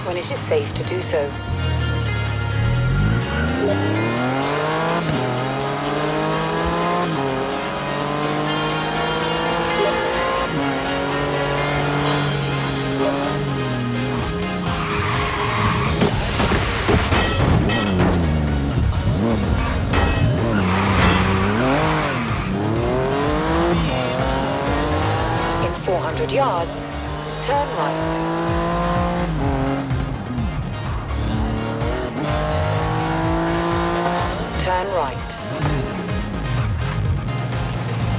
when it is safe to do so. In 400 yards, turn right. Turn right.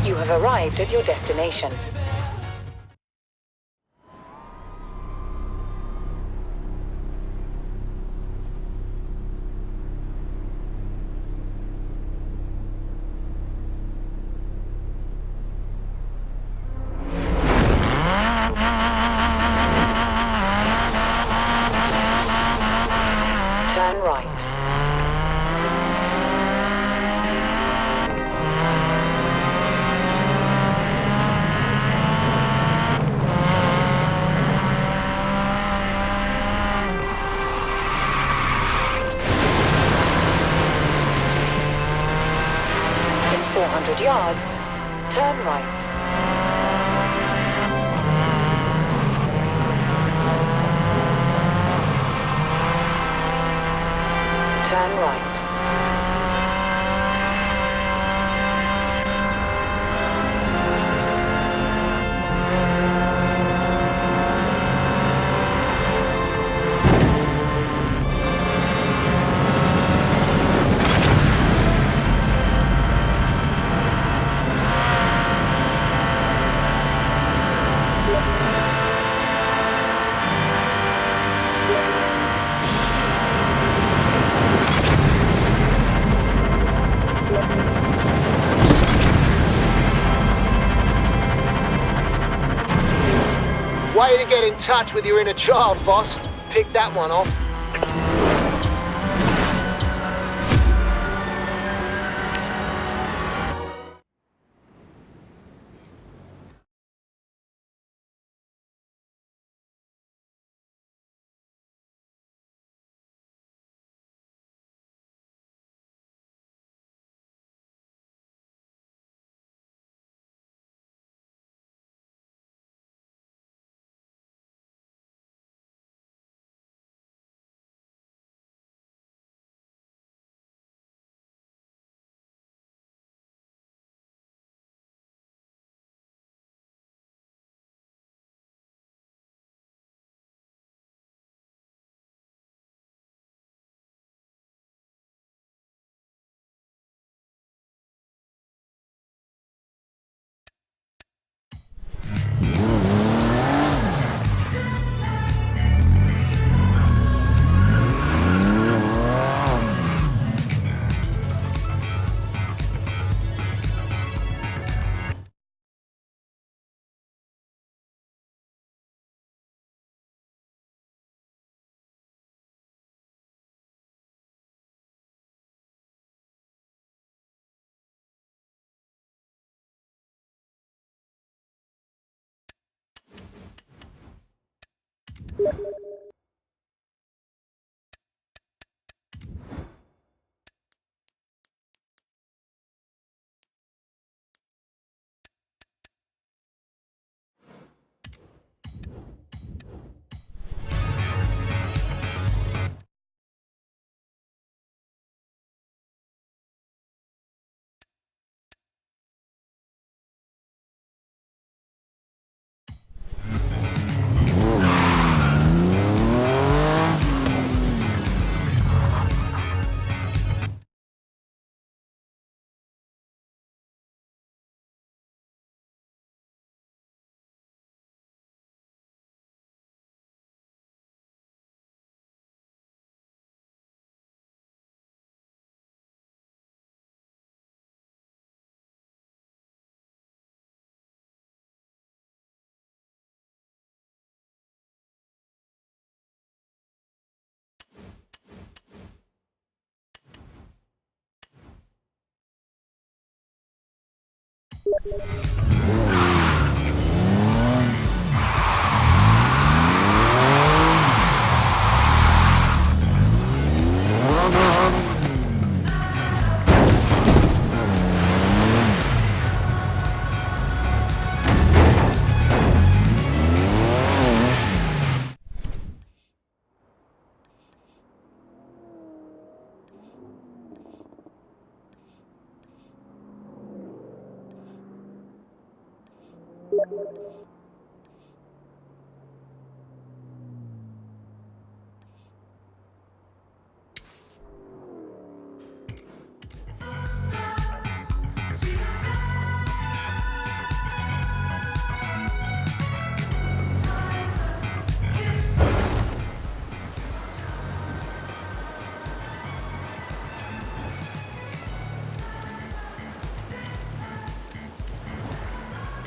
You have arrived at your destination. Turn right. In 400 yards, turn right. Turn right. Way to get in touch with your inner child, boss. Tick that one off.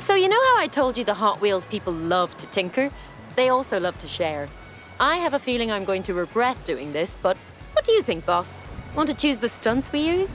So you know how I told you the Hot Wheels people love to tinker? They also love to share. I have a feeling I'm going to regret doing this, but what do you think, boss? Want to choose the stunts we use?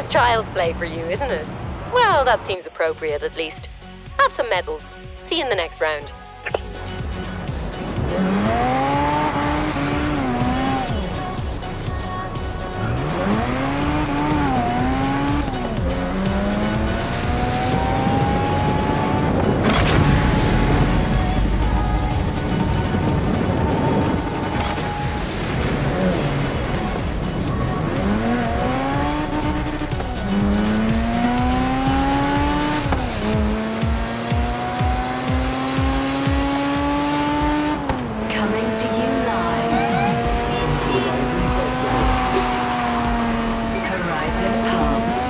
child's play for you, isn't it? Well, that seems appropriate at least. Have some medals. See you in the next round. Coming to you live. Horizon Pulse.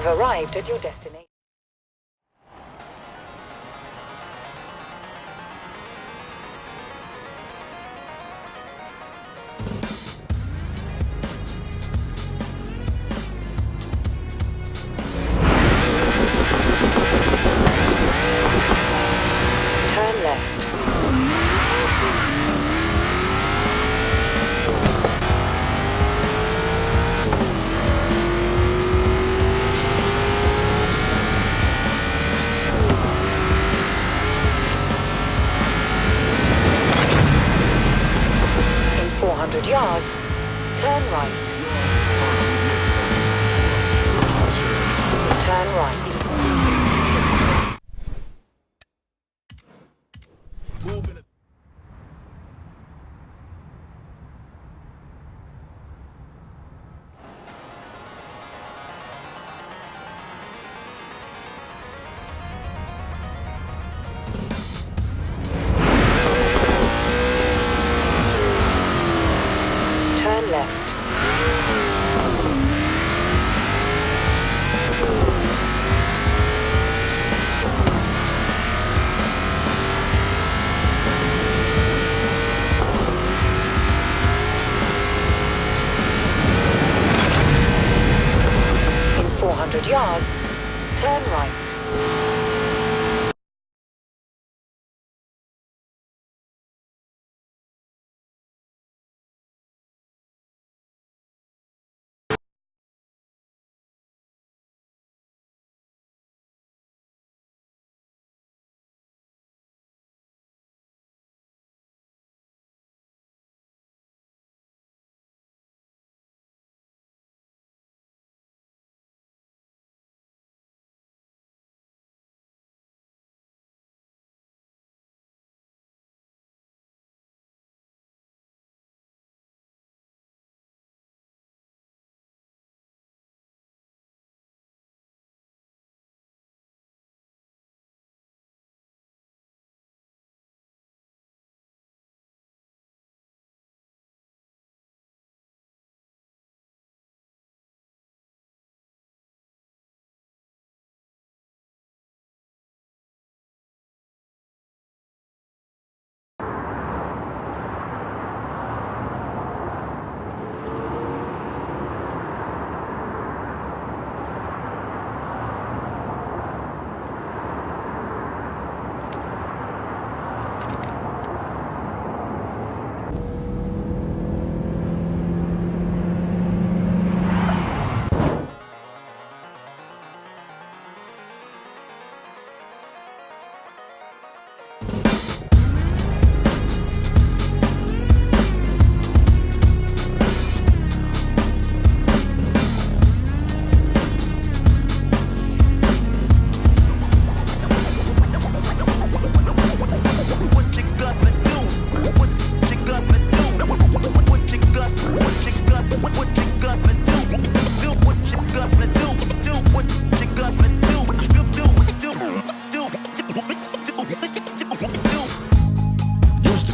have arrived at your destination. Turn left. Turn left. In 400 yards, turn right.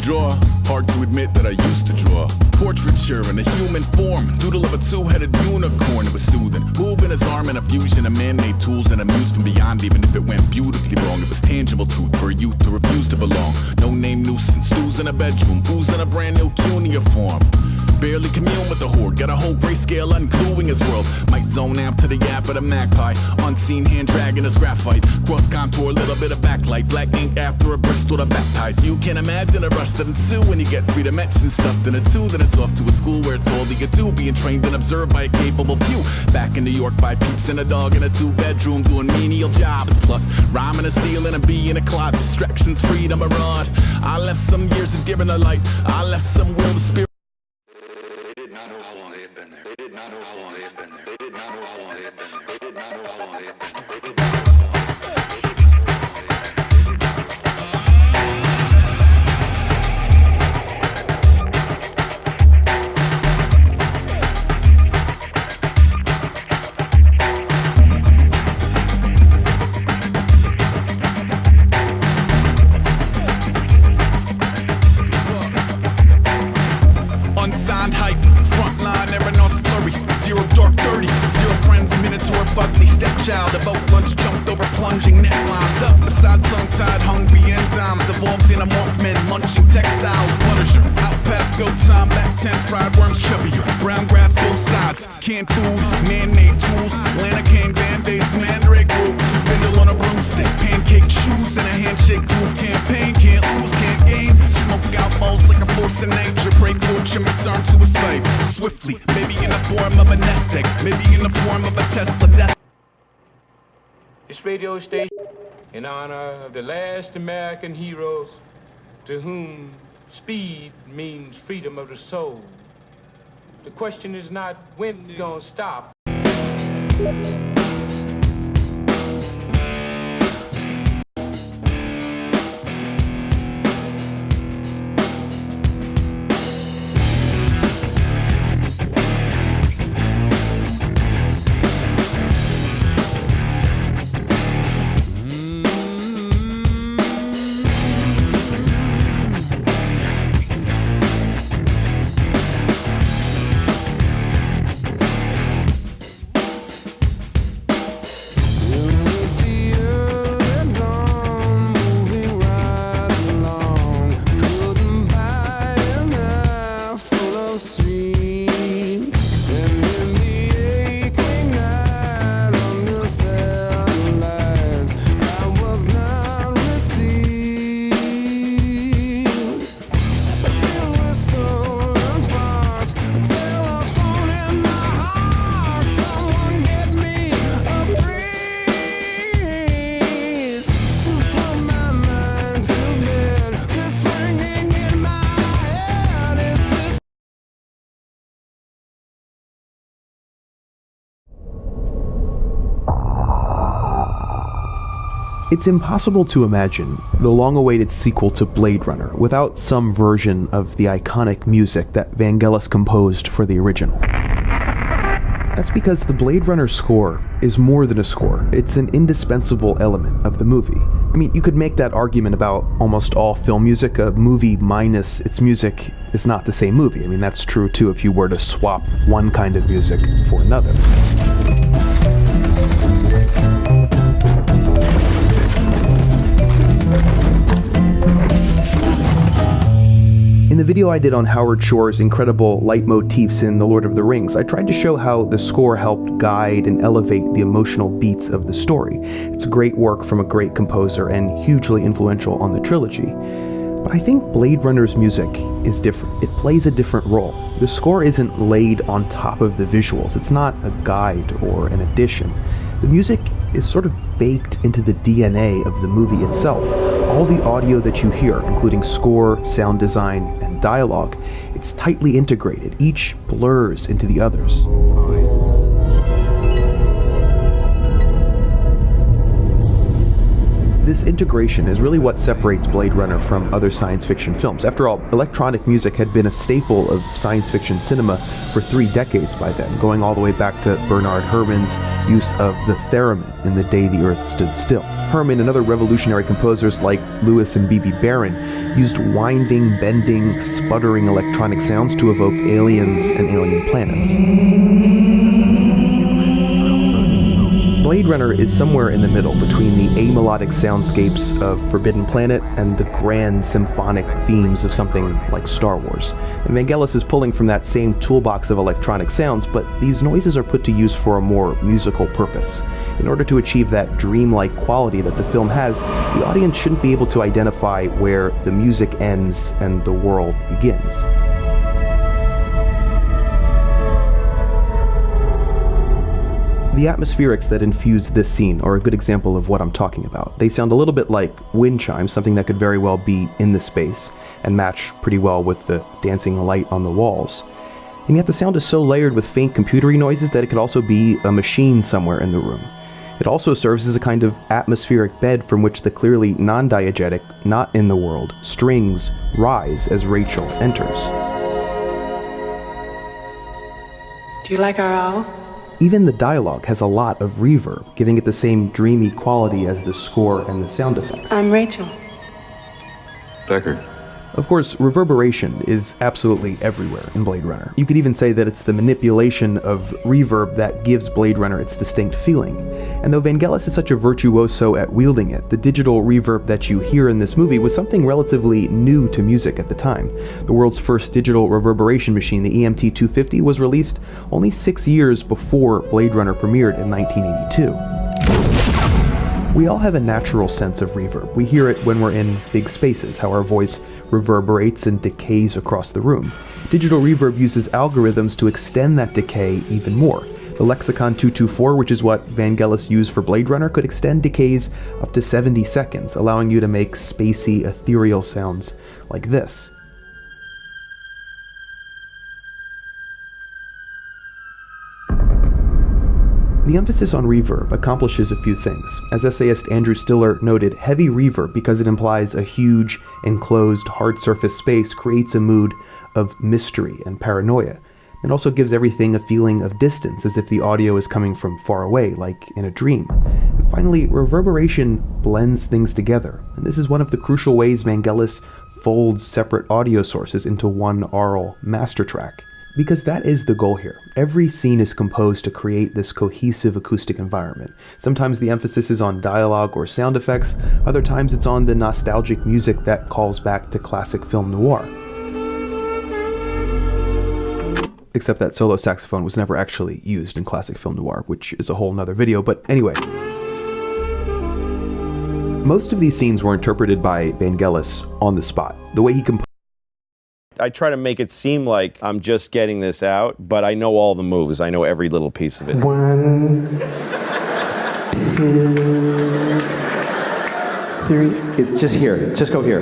Draw. Hard to admit that I used to draw. Portraiture in a human form. Doodle of a two-headed unicorn. It was soothing. Moving his arm in a fusion of man-made tools and a muse from beyond. Even if it went beautifully wrong, it was tangible truth for a youth to refuse to belong. No name nuisance. Stews in a bedroom. Ooze in a brand new cuneiform. Barely commune with the horde. Got a whole grayscale ungluing his world. Might zone amp to the yap of the magpie. Unseen hand dragging his graphite. Cross contour, little bit of backlight. Black ink after a Bristol to baptize. You can imagine a rush that ensue when you get three dimensions stuffed in a two. Then it's off to a school where it's all you get to. Being trained and observed by a capable few. Back in New York by peeps and a dog in a two-bedroom doing menial jobs. Plus rhyming and stealing and being a clod. Distractions, freedom, a rod. I left some years of giving a light. I left some will of spirit. They did not know how long they had been there. They did not know how long they had been there. They did not know how long they had been there. They did not know how long they had been there. They did not know how long they had been there. Unsigned hype, frontline aeronauts flurry. Zero dark 30, zero friends, minotaur, fugly stepchild. Evoke lunch, jumped over plunging necklines. Up beside tongue-tied, hungry enzymes. Devolved in a Mothman, munching textiles. Punisher, out past go time, back 10 fried worms chubbier. Brown grass both sides, canned food, man-made tools. Lanacan band-aids, mandrake root. Bindle on a broomstick, pancake shoes, and a handshake proof campaign. Can't lose, can't gain. Smoke out moles like a force of nature. Pray fortune return to his fate swiftly, maybe in the form of a nest egg, maybe in the form of a Tesla death. This radio station in honor of the last American heroes to whom speed means freedom of the soul. The question is not when it's gonna stop. It's impossible to imagine the long-awaited sequel to Blade Runner without some version of the iconic music that Vangelis composed for the original. That's because the Blade Runner score is more than a score. It's an indispensable element of the movie. I mean, you could make that argument about almost all film music. A movie minus its music is not the same movie. I mean, that's true too if you were to swap one kind of music for another. In the video I did on Howard Shore's incredible leitmotifs in The Lord of the Rings, I tried to show how the score helped guide and elevate the emotional beats of the story. It's great work from a great composer and hugely influential on the trilogy. But I think Blade Runner's music is different. It plays a different role. The score isn't laid on top of the visuals. It's not a guide or an addition. The music is sort of baked into the DNA of the movie itself. All the audio that you hear, including score, sound design, and dialogue, it's tightly integrated. Each blurs into the others. This integration is really what separates Blade Runner from other science fiction films. After all, electronic music had been a staple of science fiction cinema for 3 decades by then, going all the way back to Bernard Herrmann's use of the theremin in The Day the Earth Stood Still. Herrmann and other revolutionary composers like Lewis and B.B. Barron used winding, bending, sputtering electronic sounds to evoke aliens and alien planets. Blade Runner is somewhere in the middle between the amelodic soundscapes of Forbidden Planet and the grand symphonic themes of something like Star Wars. And Vangelis is pulling from that same toolbox of electronic sounds, but these noises are put to use for a more musical purpose. In order to achieve that dreamlike quality that the film has, the audience shouldn't be able to identify where the music ends and the world begins. The atmospherics that infuse this scene are a good example of what I'm talking about. They sound a little bit like wind chimes, something that could very well be in the space, and match pretty well with the dancing light on the walls. And yet the sound is so layered with faint computery noises that it could also be a machine somewhere in the room. It also serves as a kind of atmospheric bed from which the clearly non-diegetic, not in the world, strings rise as Rachel enters. Do you like our owl? Even the dialogue has a lot of reverb, giving it the same dreamy quality as the score and the sound effects. I'm Rachel. Deckard. Of course, reverberation is absolutely everywhere in Blade Runner. You could even say that it's the manipulation of reverb that gives Blade Runner its distinct feeling. And though Vangelis is such a virtuoso at wielding it, the digital reverb that you hear in this movie was something relatively new to music at the time. The world's first digital reverberation machine, the EMT-250, was released only 6 years before Blade Runner premiered in 1982. We all have a natural sense of reverb. We hear it when we're in big spaces, how our voice reverberates and decays across the room. Digital reverb uses algorithms to extend that decay even more. The Lexicon 224, which is what Vangelis used for Blade Runner, could extend decays up to 70 seconds, allowing you to make spacey, ethereal sounds like this. The emphasis on reverb accomplishes a few things. As essayist Andrew Stiller noted, heavy reverb, because it implies a huge, enclosed, hard surface space, creates a mood of mystery and paranoia. It also gives everything a feeling of distance, as if the audio is coming from far away, like in a dream. And finally, reverberation blends things together. And this is one of the crucial ways Vangelis folds separate audio sources into one aural master track. Because that is the goal here. Every scene is composed to create this cohesive acoustic environment. Sometimes the emphasis is on dialogue or sound effects, other times it's on the nostalgic music that calls back to classic film noir. Except that solo saxophone was never actually used in classic film noir, which is a whole nother video, but anyway. Most of these scenes were interpreted by Vangelis on the spot. The way he composed, I try to make it seem like I'm just getting this out, but I know all the moves. I know every little piece of it. 1, 2, 3. It's just here. Just go here.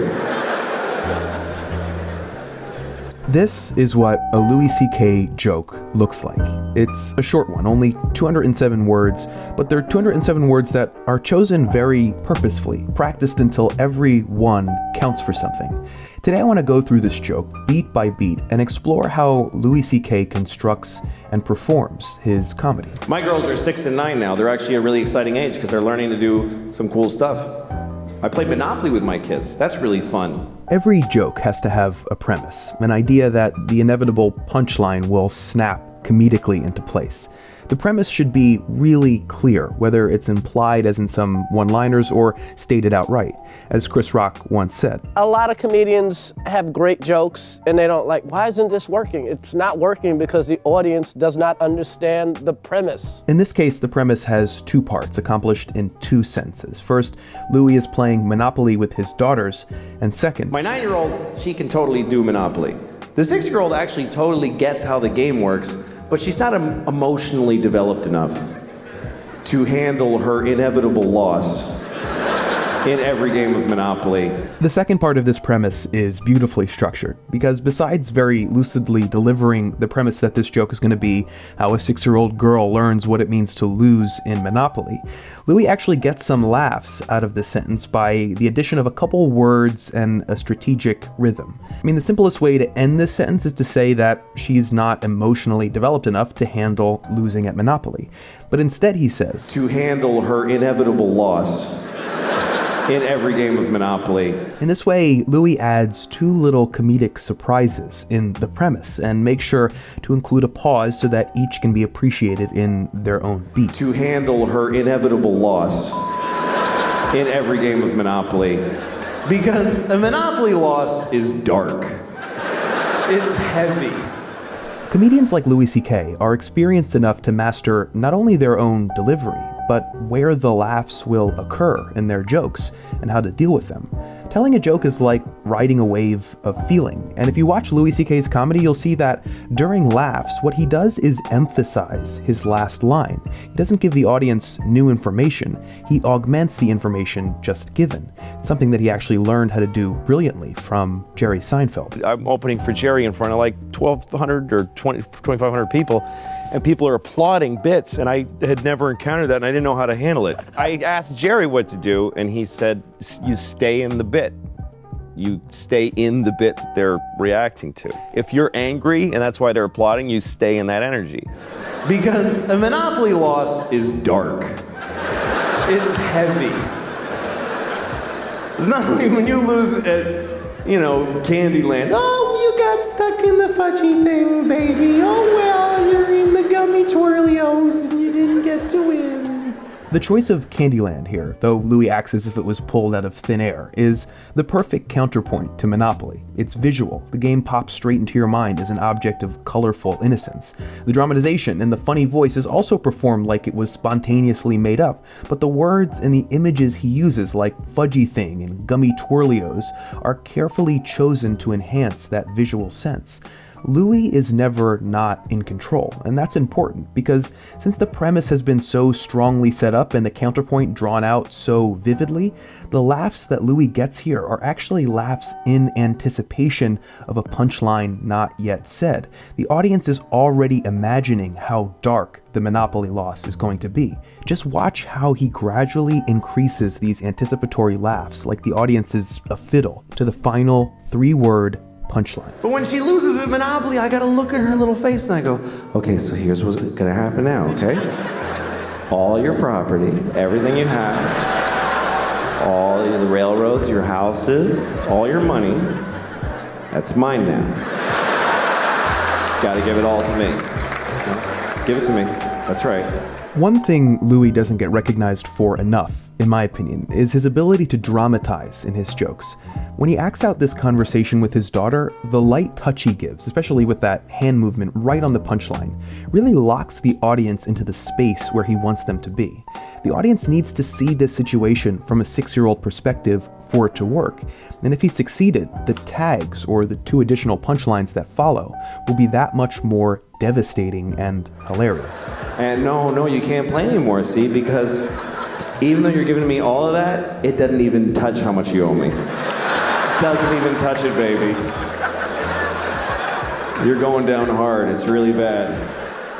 This is what a Louis C.K. joke looks like. It's a short one, only 207 words, but they're 207 words that are chosen very purposefully, practiced until every one counts for something. Today I want to go through this joke beat by beat and explore how Louis C.K. constructs and performs his comedy. My girls are 6 and 9 now. They're actually a really exciting age because they're learning to do some cool stuff. I play Monopoly with my kids. That's really fun. Every joke has to have a premise, an idea that the inevitable punchline will snap comedically into place. The premise should be really clear, whether it's implied as in some one-liners or stated outright. As Chris Rock once said, a lot of comedians have great jokes and they don't why isn't this working? It's not working because the audience does not understand the premise. In this case, the premise has two parts, accomplished in two sentences. First, Louis is playing Monopoly with his daughters, and second, my 9-year-old, she can totally do Monopoly. The 6-year-old actually totally gets how the game works, but she's not emotionally developed enough to handle her inevitable loss in every game of Monopoly. The second part of this premise is beautifully structured, because besides very lucidly delivering the premise that this joke is going to be how a 6-year-old girl learns what it means to lose in Monopoly, Louis actually gets some laughs out of this sentence by the addition of a couple words and a strategic rhythm. I mean, the simplest way to end this sentence is to say that she's not emotionally developed enough to handle losing at Monopoly. But instead he says, to handle her inevitable loss in every game of Monopoly. In this way, Louis adds two little comedic surprises in the premise and makes sure to include a pause so that each can be appreciated in their own beat. To handle her inevitable loss in every game of Monopoly. Because a Monopoly loss is dark. It's heavy. Comedians like Louis C.K. are experienced enough to master not only their own delivery, but where the laughs will occur in their jokes and how to deal with them. Telling a joke is like riding a wave of feeling, and if you watch Louis C.K.'s comedy, you'll see that during laughs, what he does is emphasize his last line. He doesn't give the audience new information, he augments the information just given. It's something that he actually learned how to do brilliantly from Jerry Seinfeld. I'm opening for Jerry in front of like 1,200 or 2,500 people, and people are applauding bits, and I had never encountered that, and I didn't know how to handle it. I asked Jerry what to do, and he said, you stay in the bit. You stay in the bit they're reacting to. If you're angry, and that's why they're applauding, you stay in that energy. Because a Monopoly loss is dark. It's heavy. It's not like when you lose at, Candyland. Oh, you got stuck in the fudgy thing, baby. Oh, well, you're in the gummy twirlios and you didn't get to win. The choice of Candyland here, though Louis acts as if it was pulled out of thin air, is the perfect counterpoint to Monopoly. It's visual. The game pops straight into your mind as an object of colorful innocence. The dramatization and the funny voice is also performed like it was spontaneously made up, but the words and the images he uses, like fudgy thing and gummy twirlios, are carefully chosen to enhance that visual sense. Louis is never not in control, and that's important because since the premise has been so strongly set up and the counterpoint drawn out so vividly, the laughs that Louis gets here are actually laughs in anticipation of a punchline not yet said. The audience is already imagining how dark the Monopoly loss is going to be. Just watch how he gradually increases these anticipatory laughs like the audience is a fiddle to the final 3-word punchline. But when she loses at Monopoly, I gotta look at her little face and I go, okay, so here's what's gonna happen now, okay? All your property, everything you have, all the railroads, your houses, all your money, that's mine now. Gotta give it all to me. Give it to me, that's right. One thing Louis doesn't get recognized for enough, in my opinion, is his ability to dramatize in his jokes. When he acts out this conversation with his daughter, the light touch he gives, especially with that hand movement right on the punchline, really locks the audience into the space where he wants them to be. The audience needs to see this situation from a 6-year-old perspective for it to work. And if he succeeded, the tags, or the 2 additional punchlines that follow, will be that much more devastating and hilarious. And no, you can't play anymore, see, because even though you're giving me all of that, it doesn't even touch how much you owe me. Doesn't even touch it, baby. You're going down hard. It's really bad.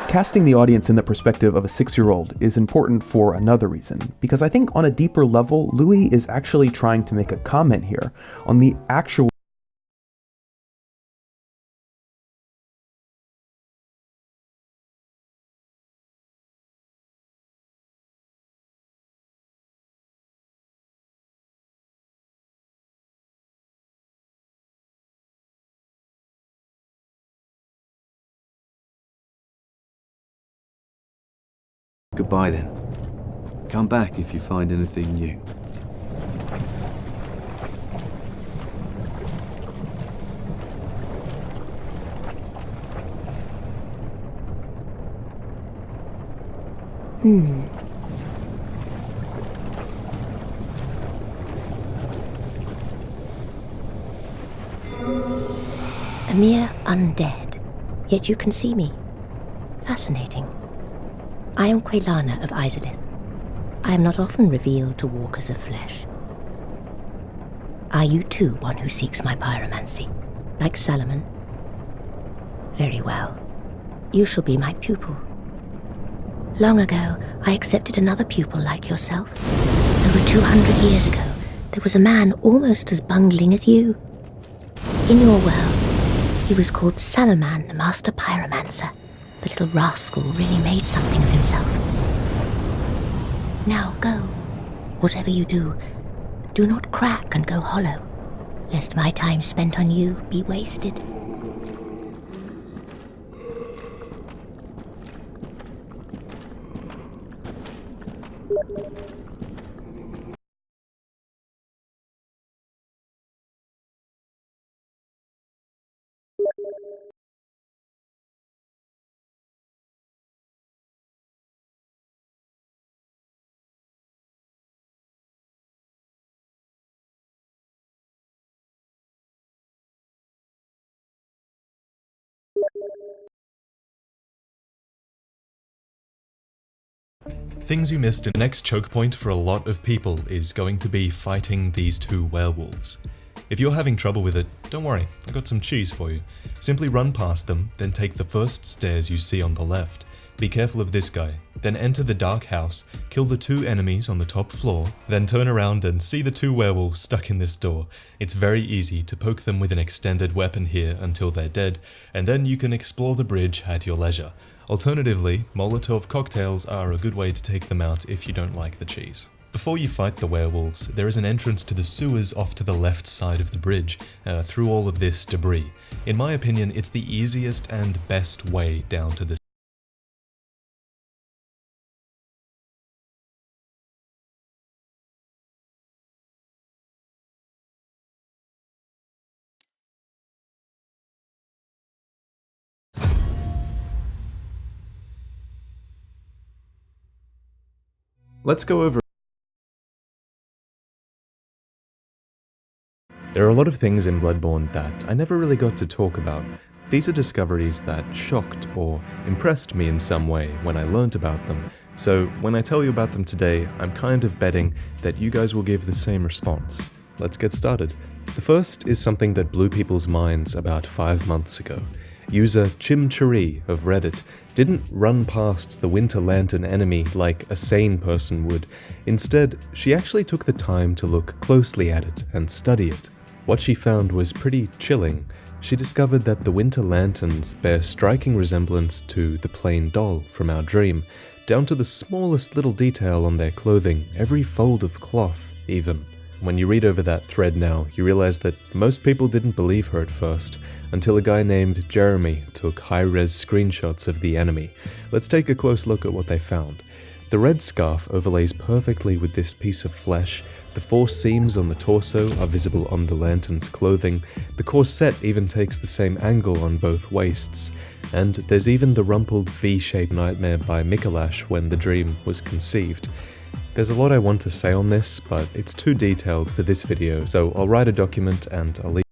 Casting the audience in the perspective of a 6-year-old is important for another reason, because I think on a deeper level, Louis is actually trying to make a comment here on the actual Goodbye then. Come back if you find anything new. A mere undead, yet you can see me. Fascinating. I am Quelana of Izalith. I am not often revealed to walkers of flesh. Are you too one who seeks my pyromancy, like Salomon? Very well. You shall be my pupil. Long ago, I accepted another pupil like yourself. Over 200 years ago, there was a man almost as bungling as you. In your world, he was called Salomon, the master pyromancer. The little rascal really made something of himself. Now go. Whatever you do, do not crack and go hollow, lest my time spent on you be wasted. Things you missed in the next choke point for a lot of people is going to be fighting these two werewolves. If you're having trouble with it, don't worry, I got some cheese for you. Simply run past them, then take the first stairs you see on the left. Be careful of this guy, then enter the dark house, kill the two enemies on the top floor, then turn around and see the two werewolves stuck in this door. It's very easy to poke them with an extended weapon here until they're dead, and then you can explore the bridge at your leisure. Alternatively, Molotov cocktails are a good way to take them out if you don't like the cheese. Before you fight the werewolves, there is an entrance to the sewers off to the left side of the bridge, through all of this debris. In my opinion, it's the easiest and best way down to the Let's go over. There are a lot of things in Bloodborne that I never really got to talk about. These are discoveries that shocked or impressed me in some way when I learnt about them, so when I tell you about them today, I'm kind of betting that you guys will give the same response. Let's get started. The first is something that blew people's minds about 5 months ago. User Chimchari of Reddit didn't run past the Winter Lantern enemy like a sane person would. Instead, she actually took the time to look closely at it and study it. What she found was pretty chilling. She discovered that the Winter Lanterns bear striking resemblance to the plain doll from our dream, down to the smallest little detail on their clothing, every fold of cloth even. When you read over that thread now, you realize that most people didn't believe her at first, until a guy named Jeremy took high-res screenshots of the enemy. Let's take a close look at what they found. The red scarf overlays perfectly with this piece of flesh, the 4 seams on the torso are visible on the lantern's clothing, the corset even takes the same angle on both waists, and there's even the rumpled V-shaped nightmare by Mikolash when the dream was conceived. There's a lot I want to say on this, but it's too detailed for this video, so I'll write a document and I'll leave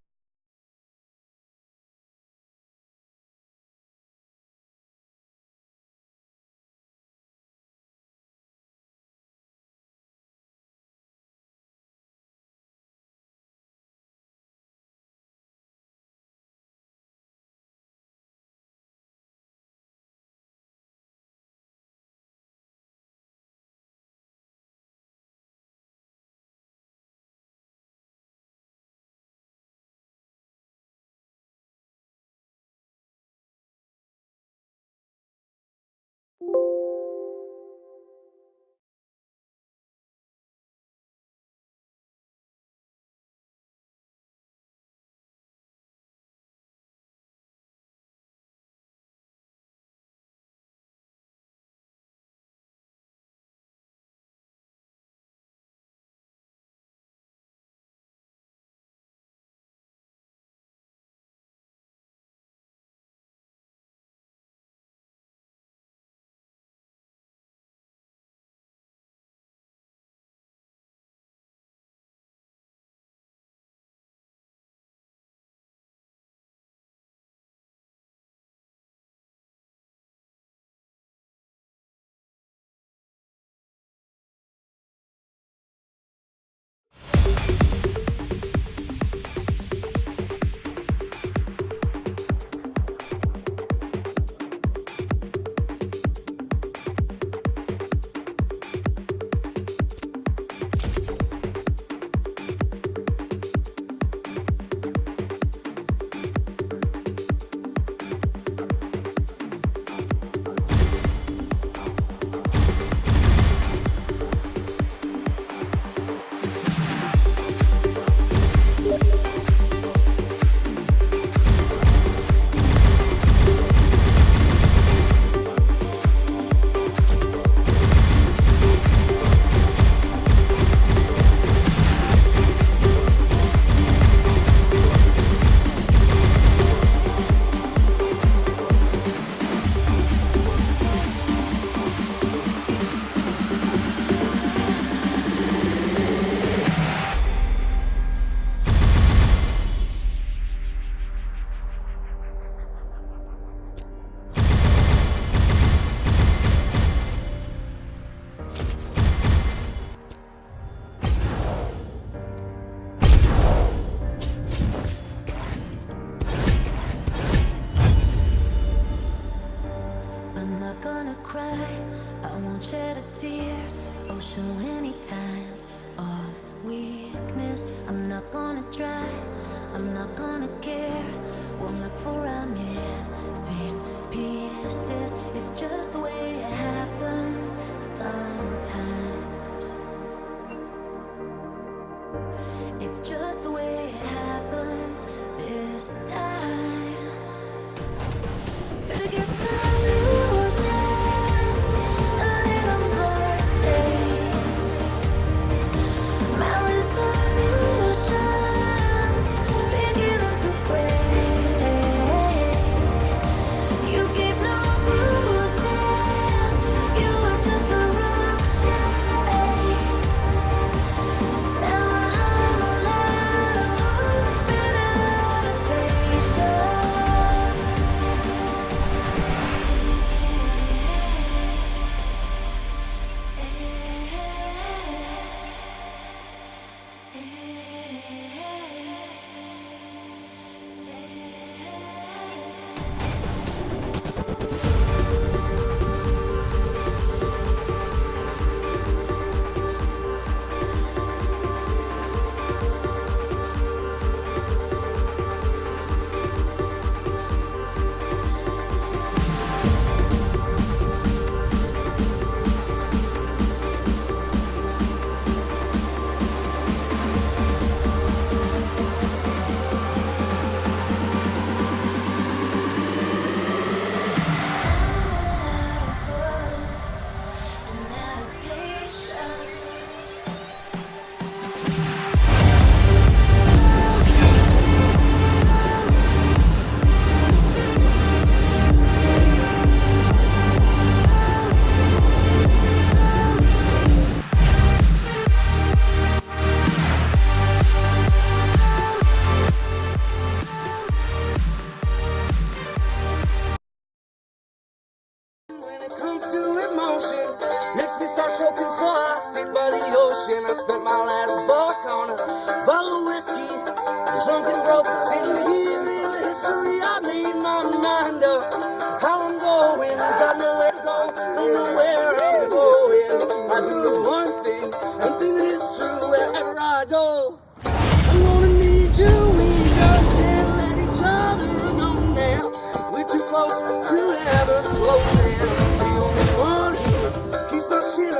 We're too close to ever slow down. The only one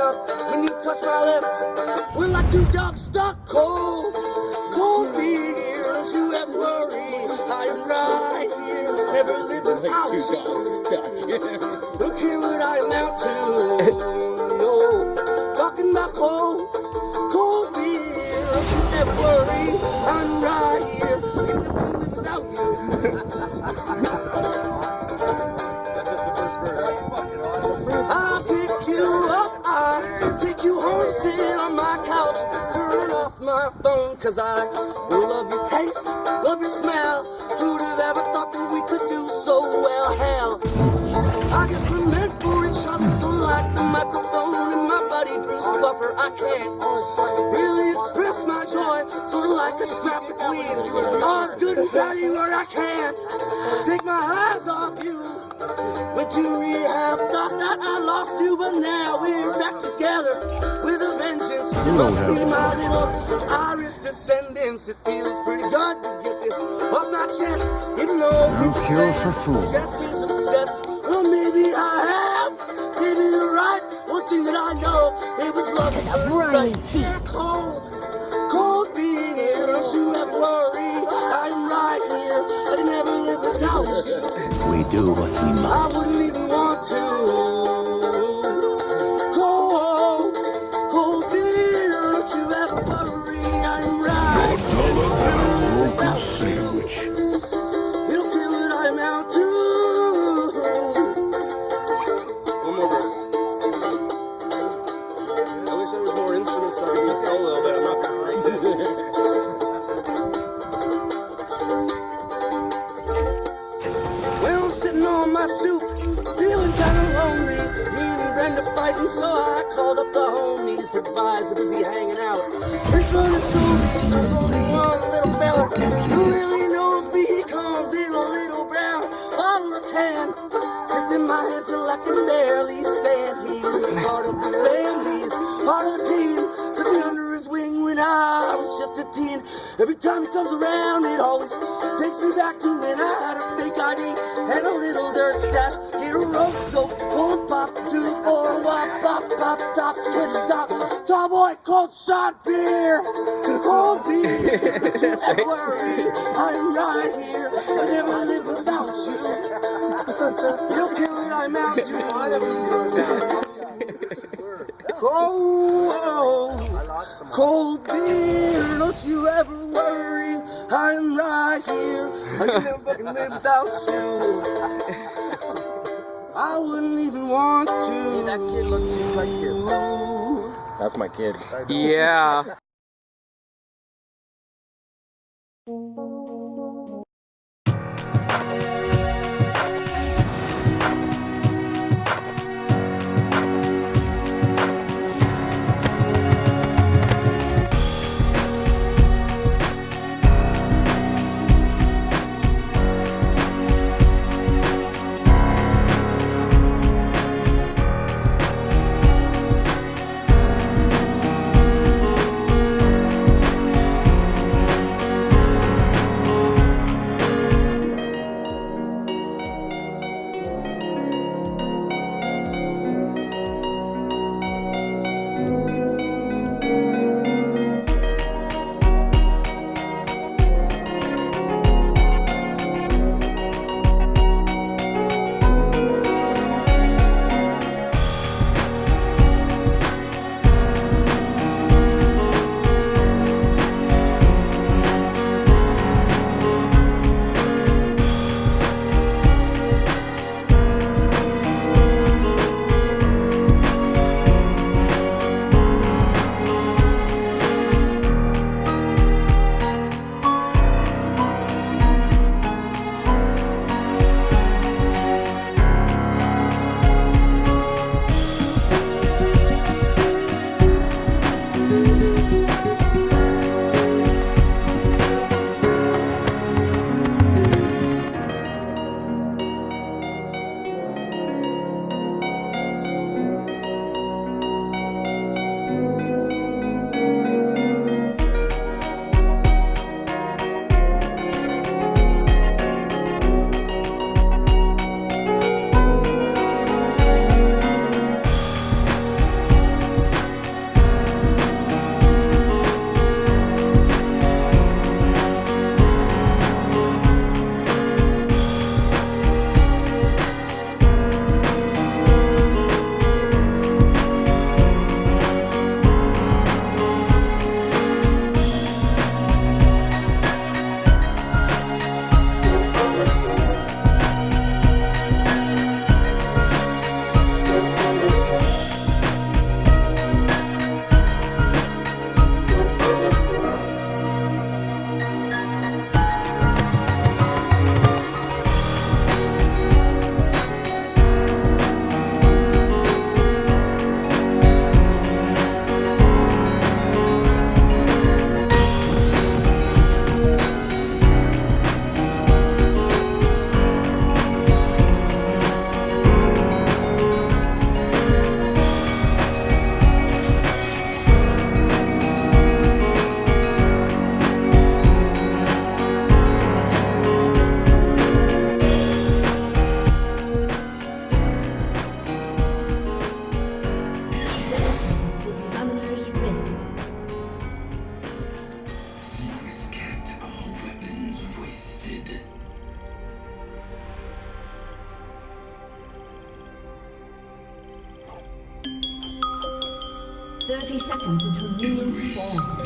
mouth when you touch my lips. We're like two dogs stuck cold. Cold beer, don't you ever worry. I am right here, never live without you. Don't care what I amount to. No, talking about cold. Cold beer, don't you ever worry. I'm right here, never live without you. I'll pick you up, I'll take you home, sit on my couch, turn off my phone, cause I love your taste, love your smell. Who'd have ever thought that we could do so well? Hell, I guess we're meant for each other, so like the microphone in my buddy Bruce Buffer, I can't really express my joy, sort of like a scrap of weed. All's good and bad, but I can't take my eyes off you. Went to rehab, thought that I lost you, but now we're back together with a vengeance. Must be my little Irish descendants. It feels pretty good to get this off my chest, even though No cure for fools. Jess is obsessed. Well, maybe I have, maybe you're right. One thing that I know, it was love at first sight. Cold, cold beer, don't you ever worry. I'm right here, I can never live without you. We do what we I must. wouldn't even want to. Cold, cold beer, don't you ever worry. I'm right. Local sandwich. You don't care what I amount to. One more verse. I wish there was more instruments so I could be solo, but I'm not gonna write this. Well, I'm sitting on my stoop, feeling kinda lonely. Me and Brenda fighting, so I called up the homies. The guys are busy hanging out. In front of Sobeys, there's only one little fella who really knows me. He comes in a little brown bottle of can, sits in my head till I can barely stand. He's part of the family, he's part of the team. Took me under his wing when I was just a teen. Every time he comes around, it always takes me back to when I had a fake ID and a little dirt stash. Hit a rope so cold pop, 2 4 wop, pop, pop, top, twist, stop. Tall boy, cold shot beer, cold beer. Don't you ever worry, I'm right here. I never live without you. You don't care what I'm out to. Cold, cold beer, don't you ever worry, I'm right here. I can never fucking live without you. I wouldn't even want to. Hey, that kid looks just like you. That's my kid. Yeah. 30 seconds until minions spawn.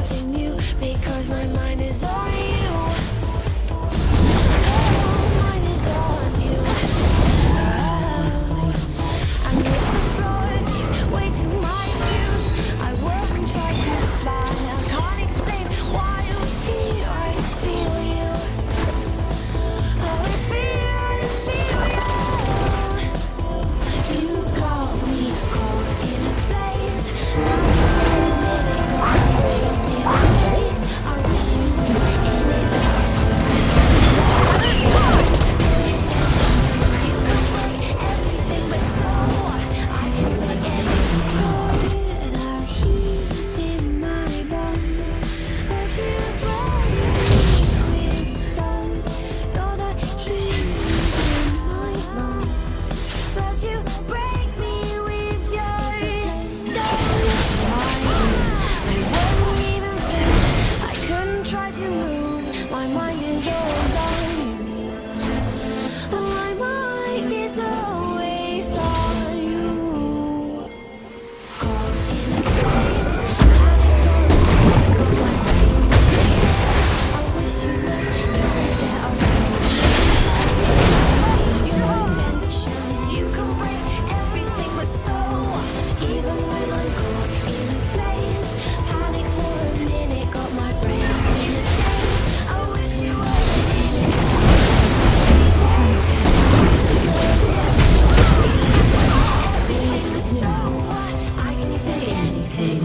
nothing new because my mind is on you. Mine is on you. I'm with the floor, way too much shoes. I work and try to fly. I can't explain why I feel you. I feel you. You got me caught in a space. I wish you were in it. You can break everything, but so what? I can take anything. And I heat in my bones, but you break me with stones. You're the heat in my bones, but you break me with your stones. I won't even think. I couldn't try to move. My mind is always on you. My mind is always on you. Caught in a place, panic for a minute, got my brain. I wish you were there. I'll see you intention. You can break everything, but so even when I'm caught in a place, panic for a minute, got my brain in a daze. I wish you were in it. Everything, but so what? I can take anything.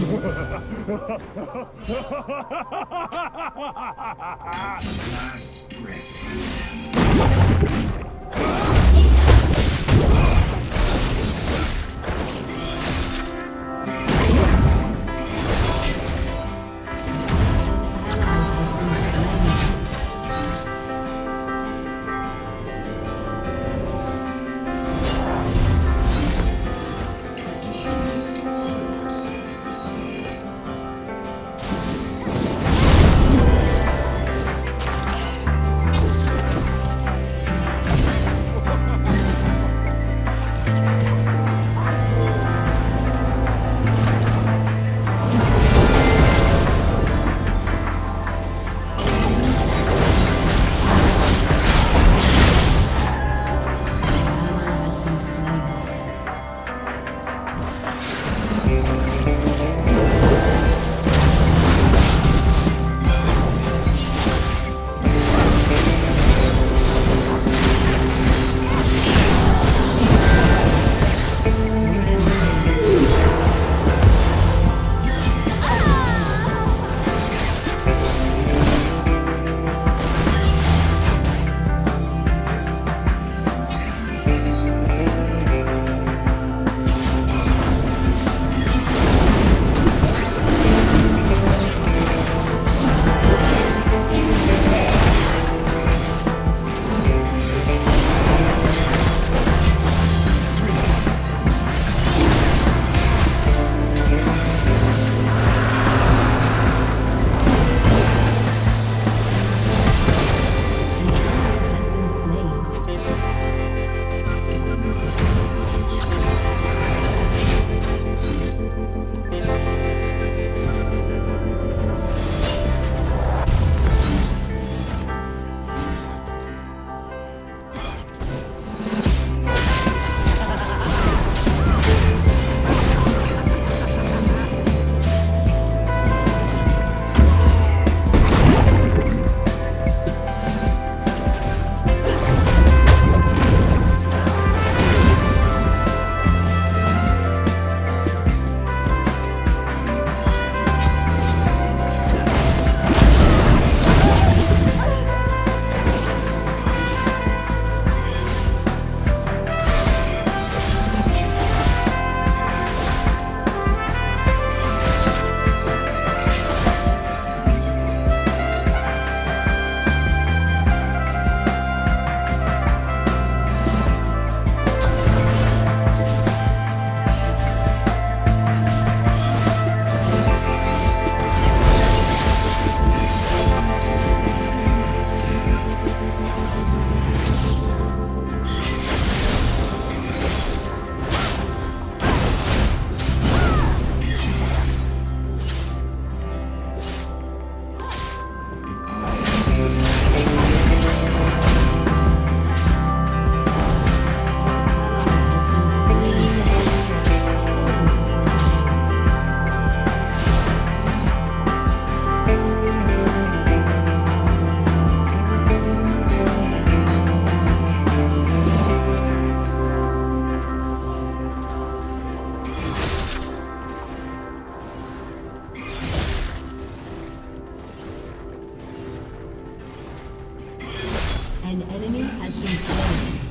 An enemy has been slain.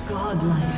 Godlike.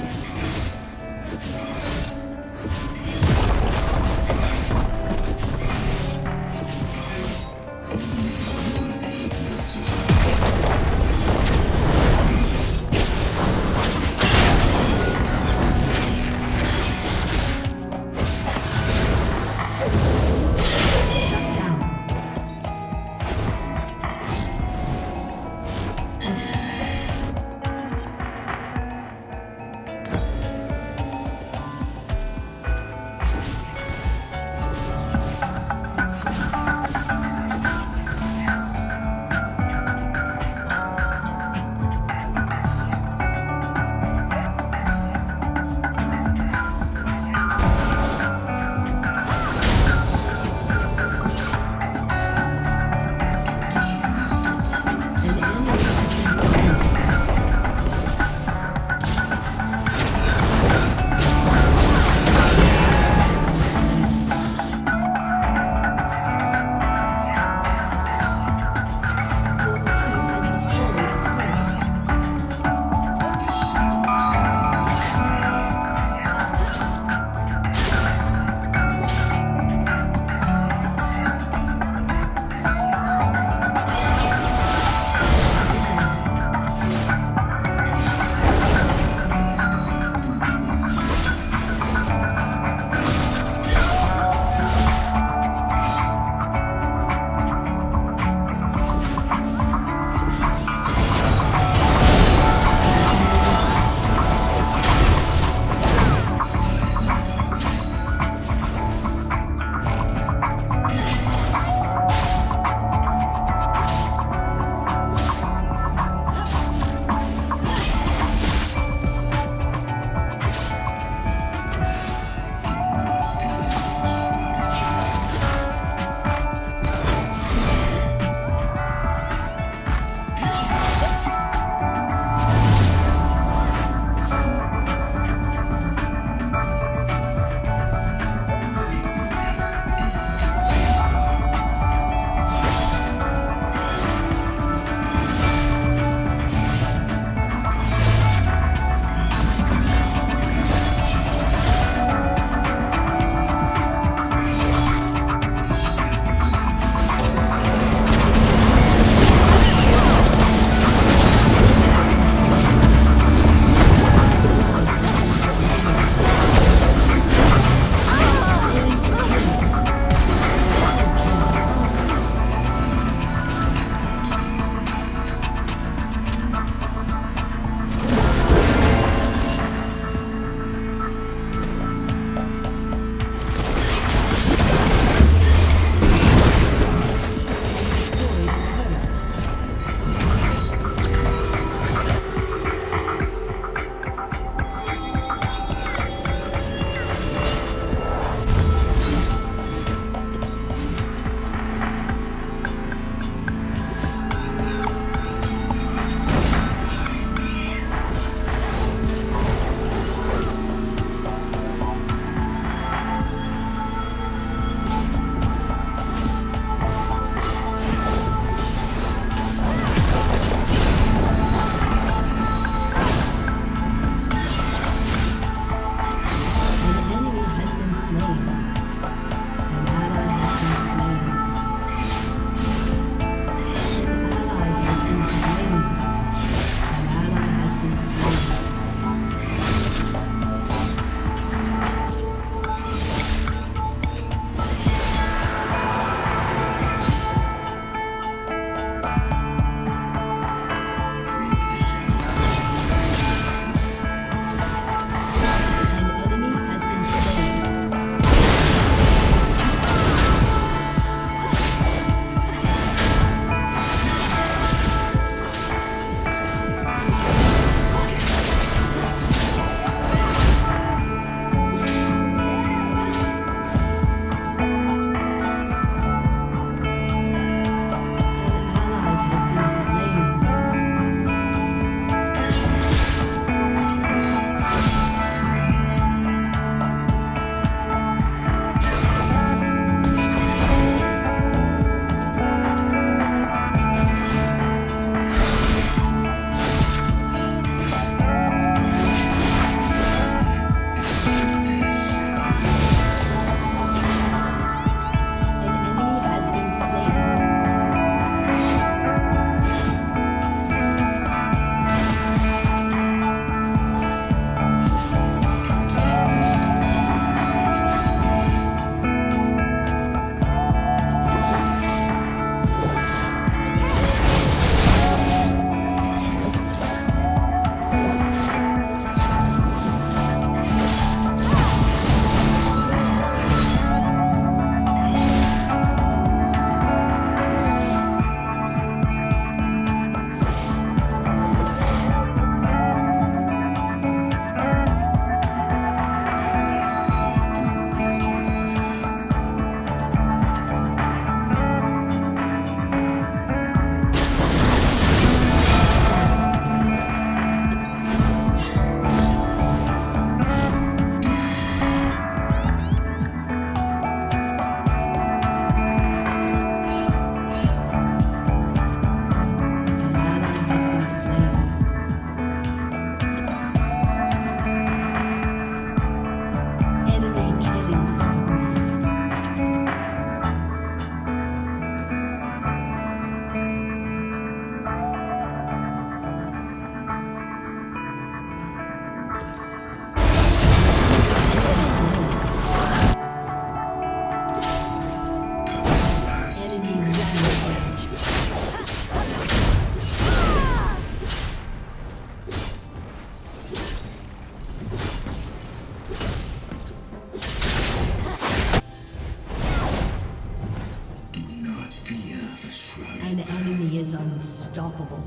unstoppable.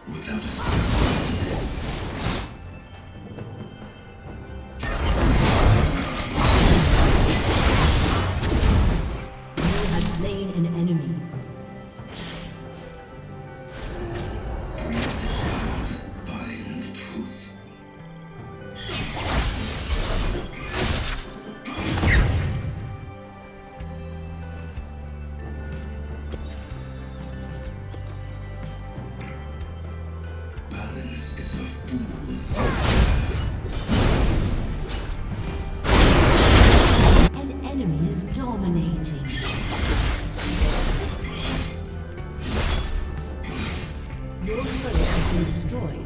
You have slain an enemy. An enemy is dominating. Your turret has been destroyed.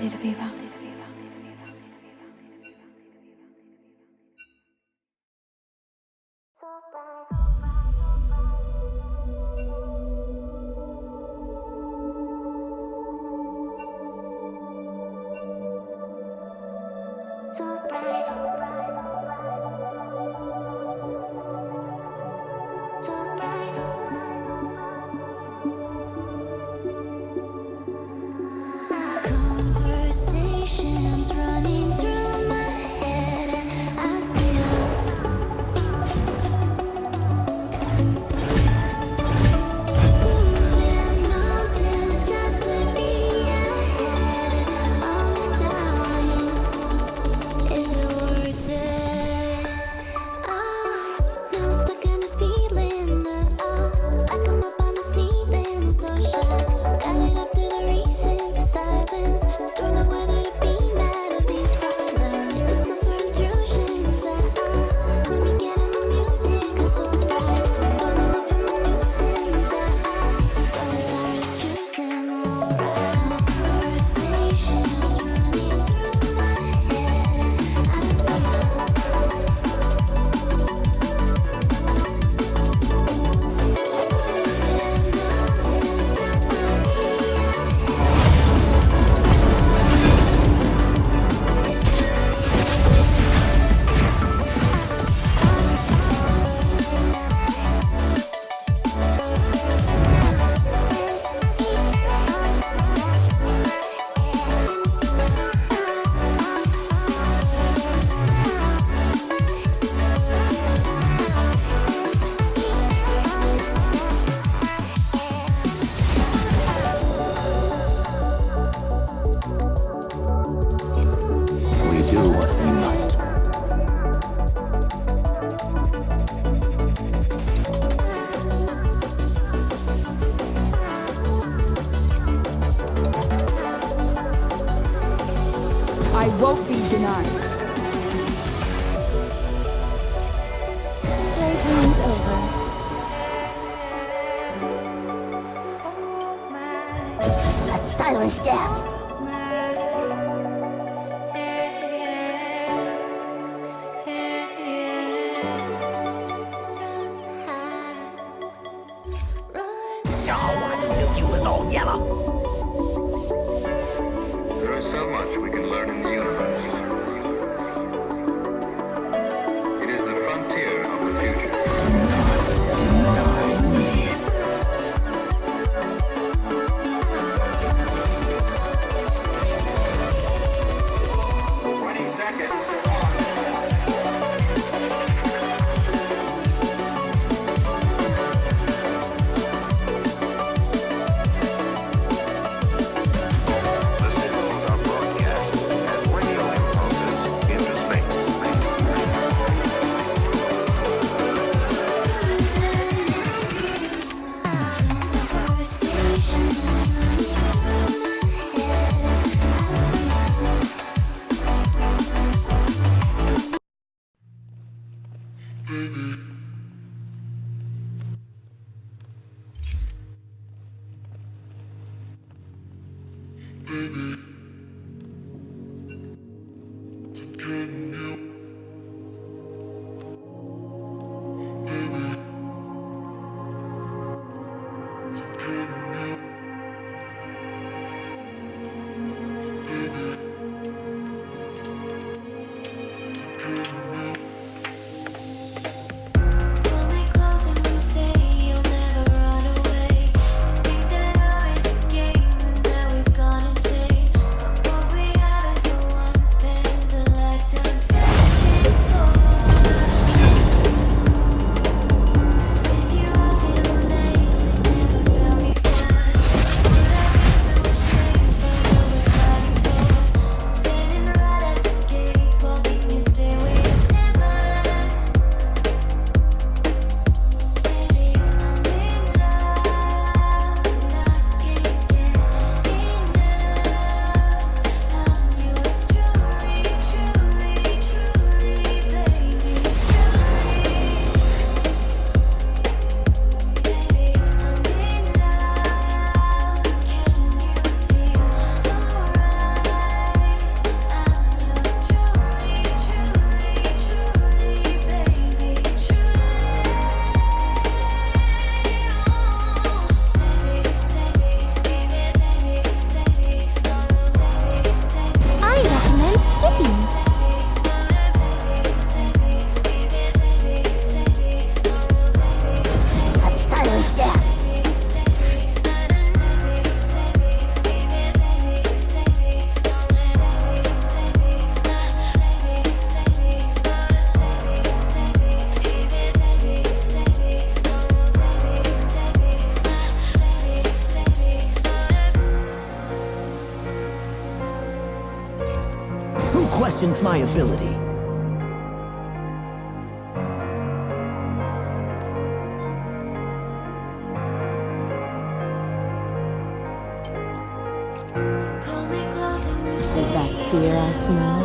lille biber. Conversations running through my head, and I see moving mountains just to be ahead. All the time, is it worth it? Now I'm stuck in this feeling that like I'm up on the ceiling, so shy. Got it up through the recent silence. Don't know whether to be mad or be silent. Listen for intrusions that let me get in the music. I'm so bright. Don't know if I'm a nuisance that got me tired of choosing. Alright, conversations running through my head. I We do what we must. I won't be denied. Playtime's over. A silent death. There is so much we can learn in the universe. It is the frontier of the future. questions my ability. Is that fear I smell?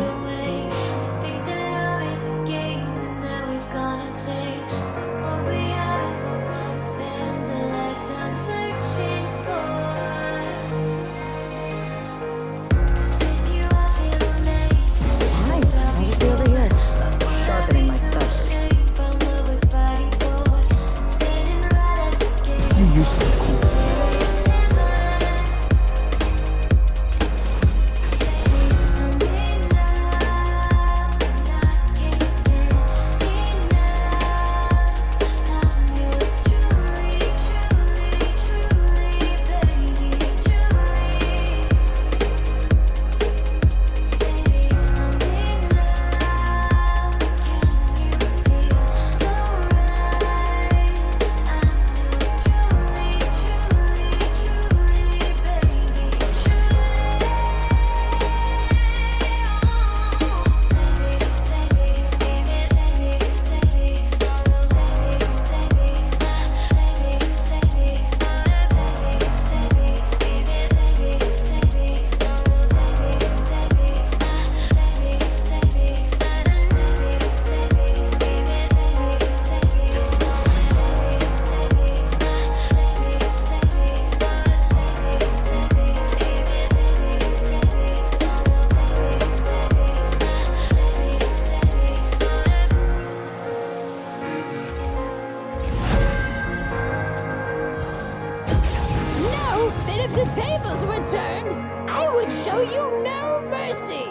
If the tables were turned, I would show you no mercy!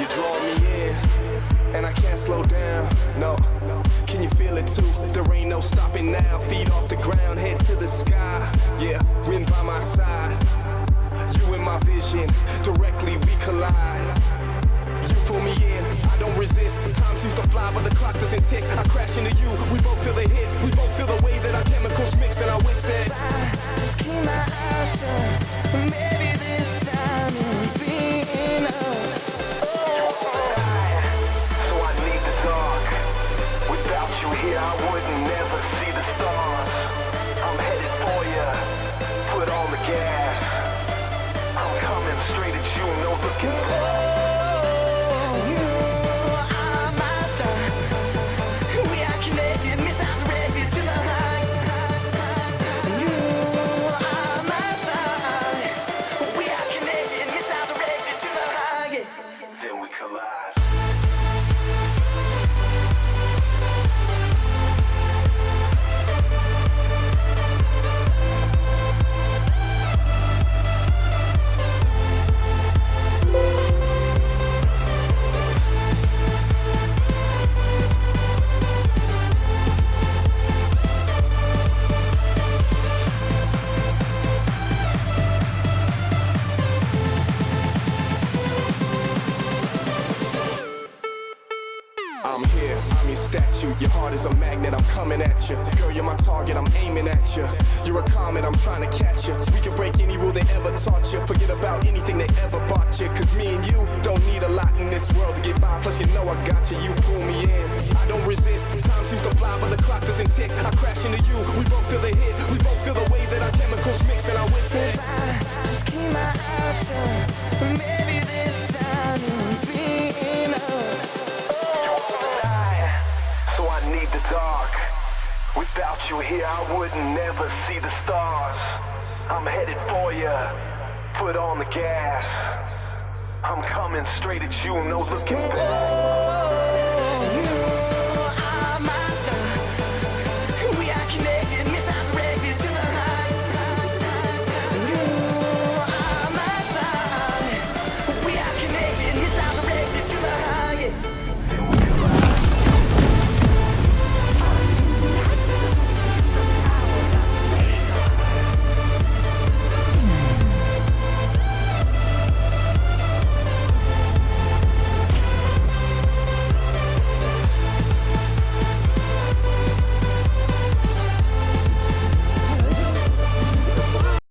You draw me in, and I can't slow down, no. Can you feel it too? There ain't no stopping now. Feet off the ground, head to the sky. Yeah, wind by my side. You in my vision, directly we collide. You pull me in, I don't resist. Time seems to fly, but the clock doesn't tick. I crash into you, we both feel the hit. We both feel the way that our chemicals mix, and I wish that I just keep my eyes shut. Maybe this time it'll be enough. Here I wouldn't never see the stars. I'm headed for ya. Put on the gas. I'm coming straight at you, no looking back. You are my star. We are connected, missiles directed to the high. You are my star. We are connected, missiles directed to the high. Then we collide. I'm here, I'm your statue. Your heart is a magnet, I'm coming at you. Girl, you're my target, I'm aiming at you. You're a comet, I'm trying to catch you. We can break any rule they ever taught you. Forget about anything they ever bought you. Cause me and you don't need a lot in this world to get by. Plus you know I got you, you pull me in. I don't resist, time seems to fly but the clock doesn't tick. I crash into you, we both feel the hit. We both feel the way that our chemicals mix. And I wish that I just keep my eyes shut, maybe this time you'll be enough. So I need the dark. Without you here, I would never see the stars. I'm headed for you. Foot on the gas. I'm coming straight at you, no looking back.